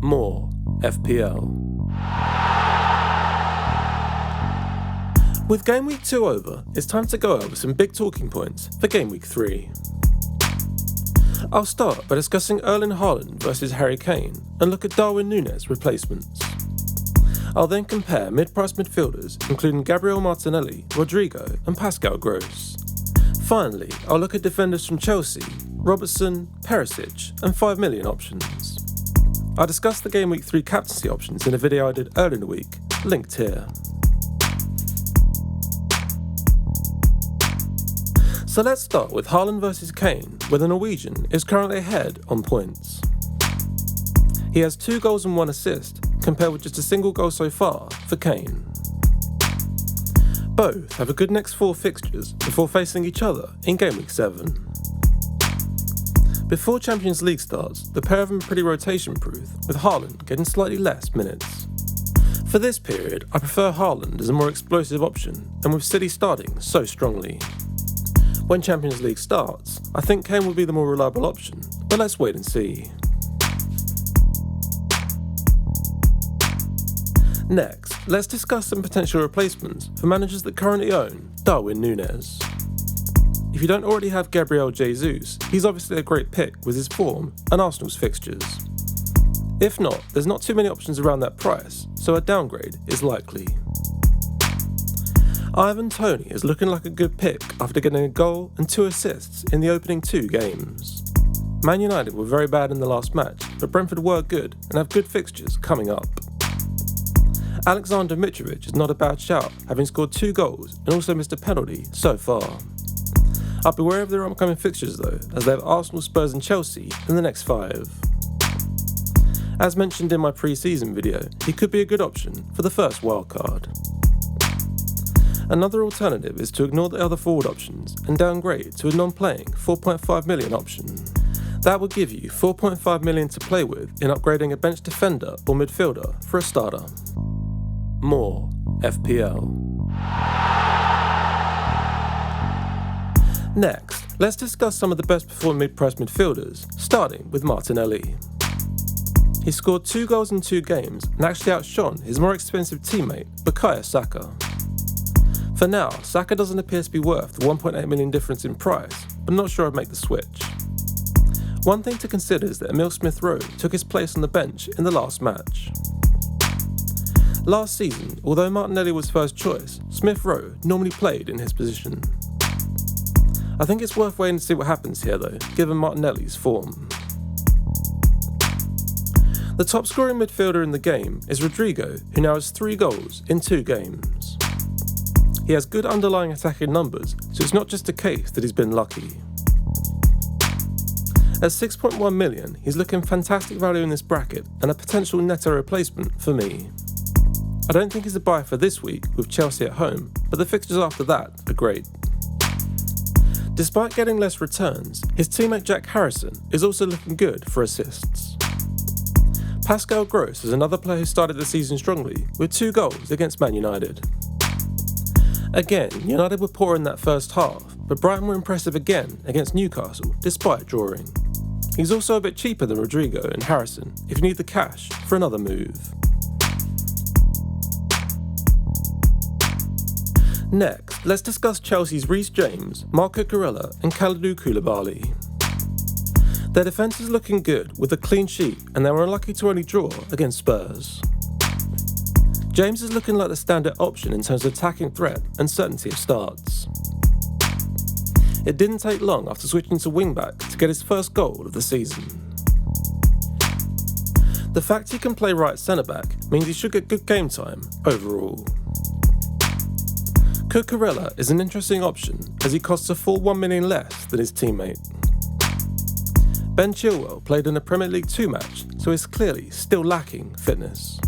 More FPL. With Game Week 2 over, it's time to go over some big talking points for Game Week 3. I'll start by discussing Erling Haaland versus Harry Kane and look at Nunez Replacements. I'll then compare mid-priced midfielders including Gabriel Martinelli, Rodrigo and Pascal Gross. Finally, I'll look at defenders from Chelsea, Robertson, Perisic and 5 million options. I discussed the Game Week 3 captaincy options in a video I did earlier in the week, linked here. So let's start with Haaland versus Kane, where the Norwegian is currently ahead on points. He has 2 goals and 1 assist, compared with just a single goal so far for Kane. Both have a good next 4 fixtures before facing each other in Game Week 7. Before Champions League starts, the pair of them are pretty rotation-proof, with Haaland getting slightly less minutes. For this period, I prefer Haaland as a more explosive option, and with City starting so strongly. When Champions League starts, I think Kane will be the more reliable option, but let's wait and see. Next, let's discuss some potential replacements for managers that currently own Darwin Nunez. If you don't already have Gabriel Jesus, he's obviously a great pick with his form and Arsenal's fixtures. If not, there's not too many options around that price, so a downgrade is likely. Ivan Toney is looking like a good pick after getting a goal and 2 assists in the opening 2 games. Man United were very bad in the last match, but Brentford were good and have good fixtures coming up. Alexander Mitrovic is not a bad shout, having scored 2 goals and also missed a penalty so far. I'll be wary of their upcoming fixtures though, as they have Arsenal, Spurs and Chelsea in the next 5. As mentioned in my pre-season video, he could be a good option for the first wildcard. Another alternative is to ignore the other forward options and downgrade to a non-playing 4.5 million option. That will give you 4.5 million to play with in upgrading a bench defender or midfielder for a starter. More FPL. Next, let's discuss some of the best performing mid-priced midfielders, starting with Martinelli. He scored 2 goals in 2 games and actually outshone his more expensive teammate, Bukayo Saka. For now, Saka doesn't appear to be worth the 1.8 million difference in price, but I'm not sure I'd make the switch. One thing to consider is that Emil Smith-Rowe took his place on the bench in the last match. Last season, although Martinelli was first choice, Smith-Rowe normally played in his position. I think it's worth waiting to see what happens here though, given Martinelli's form. The top scoring midfielder in the game is Rodrigo, who now has 3 goals in 2 games. He has good underlying attacking numbers, so it's not just a case that he's been lucky. At 6.1 million, he's looking fantastic value in this bracket and a potential Neto replacement for me. I don't think he's a buy for this week with Chelsea at home, but the fixtures after that are great. Despite getting less returns, his teammate Jack Harrison is also looking good for assists. Pascal Gross is another player who started the season strongly with 2 goals against Man United. Again, United were poor in that first half, but Brighton were impressive again against Newcastle despite drawing. He's also a bit cheaper than Rodrigo and Harrison if you need the cash for another move. Next, let's discuss Chelsea's Reece James, Marco Kurela and Kalidou Koulibaly. Their defence is looking good with a clean sheet and they were unlucky to only draw against Spurs. James is looking like the standard option in terms of attacking threat and certainty of starts. It didn't take long after switching to wing-back to get his first goal of the season. The fact he can play right centre-back means he should get good game time overall. Cucurella is an interesting option as he costs a full 1 million less than his teammate. Ben Chilwell played in a Premier League 2 match, so is clearly still lacking fitness.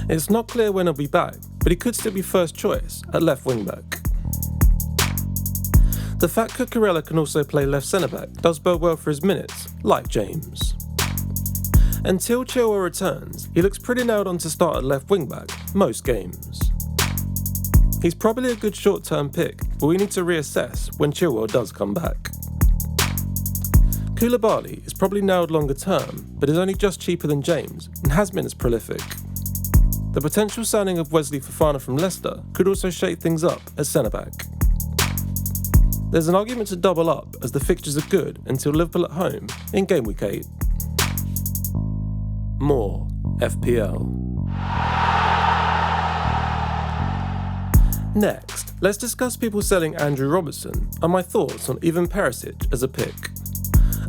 It's not clear when he'll be back, but he could still be first choice at left wing-back. The fact Cucurella can also play left centre-back does bode well for his minutes, like James. Until Chilwell returns, he looks pretty nailed on to start at left wing-back most games. He's probably a good short-term pick, but we need to reassess when Chilwell does come back. Koulibaly is probably nailed longer term, but is only just cheaper than James and has been as prolific. The potential signing of Wesley Fofana from Leicester could also shake things up at centre-back. There's an argument to double up as the fixtures are good until Liverpool at home in Gameweek 8. More FPL. Next, let's discuss people selling Andrew Robertson and my thoughts on even Perisic as a pick.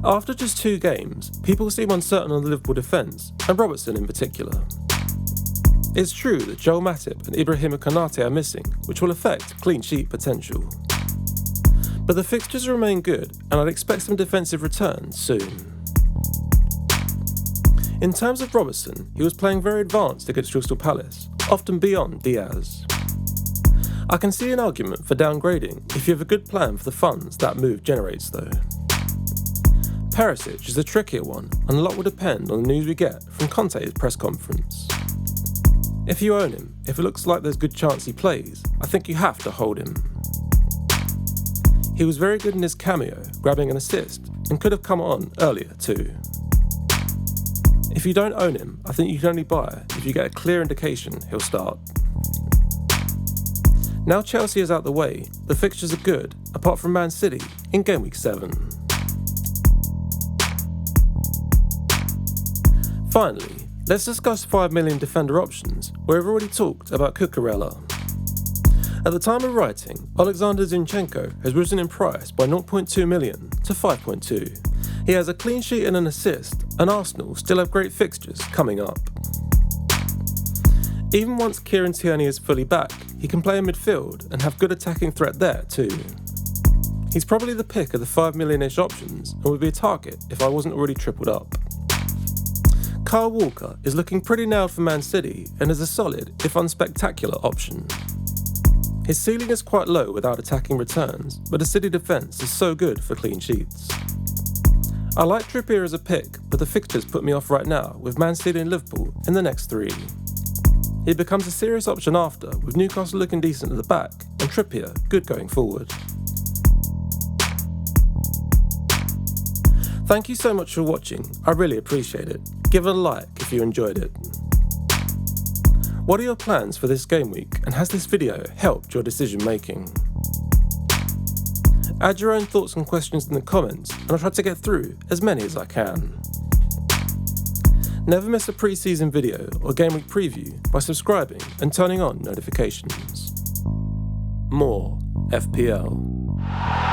After just 2 games, people seem uncertain on the Liverpool defence, and Robertson in particular. It's true that Joel Matip and Ibrahima Konate are missing, which will affect clean sheet potential. But the fixtures remain good, and I'd expect some defensive returns soon. In terms of Robertson, he was playing very advanced against Crystal Palace, often beyond Diaz. I can see an argument for downgrading if you have a good plan for the funds that move generates though. Perisic is a trickier one, and a lot will depend on the news we get from Conte's press conference. If you own him, if it looks like there's a good chance he plays, I think you have to hold him. He was very good in his cameo, grabbing an assist, and could have come on earlier too. If you don't own him, I think you can only buy if you get a clear indication he'll start. Now Chelsea is out the way, the fixtures are good, apart from Man City in Gameweek 7. Finally, let's discuss 5 million defender options, where we've already talked about Cucurella. At the time of writing, Alexander Zinchenko has risen in price by 0.2 million to 5.2. He has a clean sheet and an assist, and Arsenal still have great fixtures coming up. Even once Kieran Tierney is fully back, he can play in midfield and have good attacking threat there too. He's probably the pick of the 5 million-ish options and would be a target if I wasn't already tripled up. Kyle Walker is looking pretty nailed for Man City and is a solid, if unspectacular, option. His ceiling is quite low without attacking returns, but the City defence is so good for clean sheets. I like Trippier as a pick, but the fixtures put me off right now with Man City and Liverpool in the next 3. He becomes a serious option after, with Newcastle looking decent at the back and Trippier good going forward. Thank you so much for watching, I really appreciate it. Give it a like if you enjoyed it. What are your plans for this game week, and has this video helped your decision making? Add your own thoughts and questions in the comments, and I'll try to get through as many as I can. Never miss a pre-season video or game week preview by subscribing and turning on notifications. More FPL.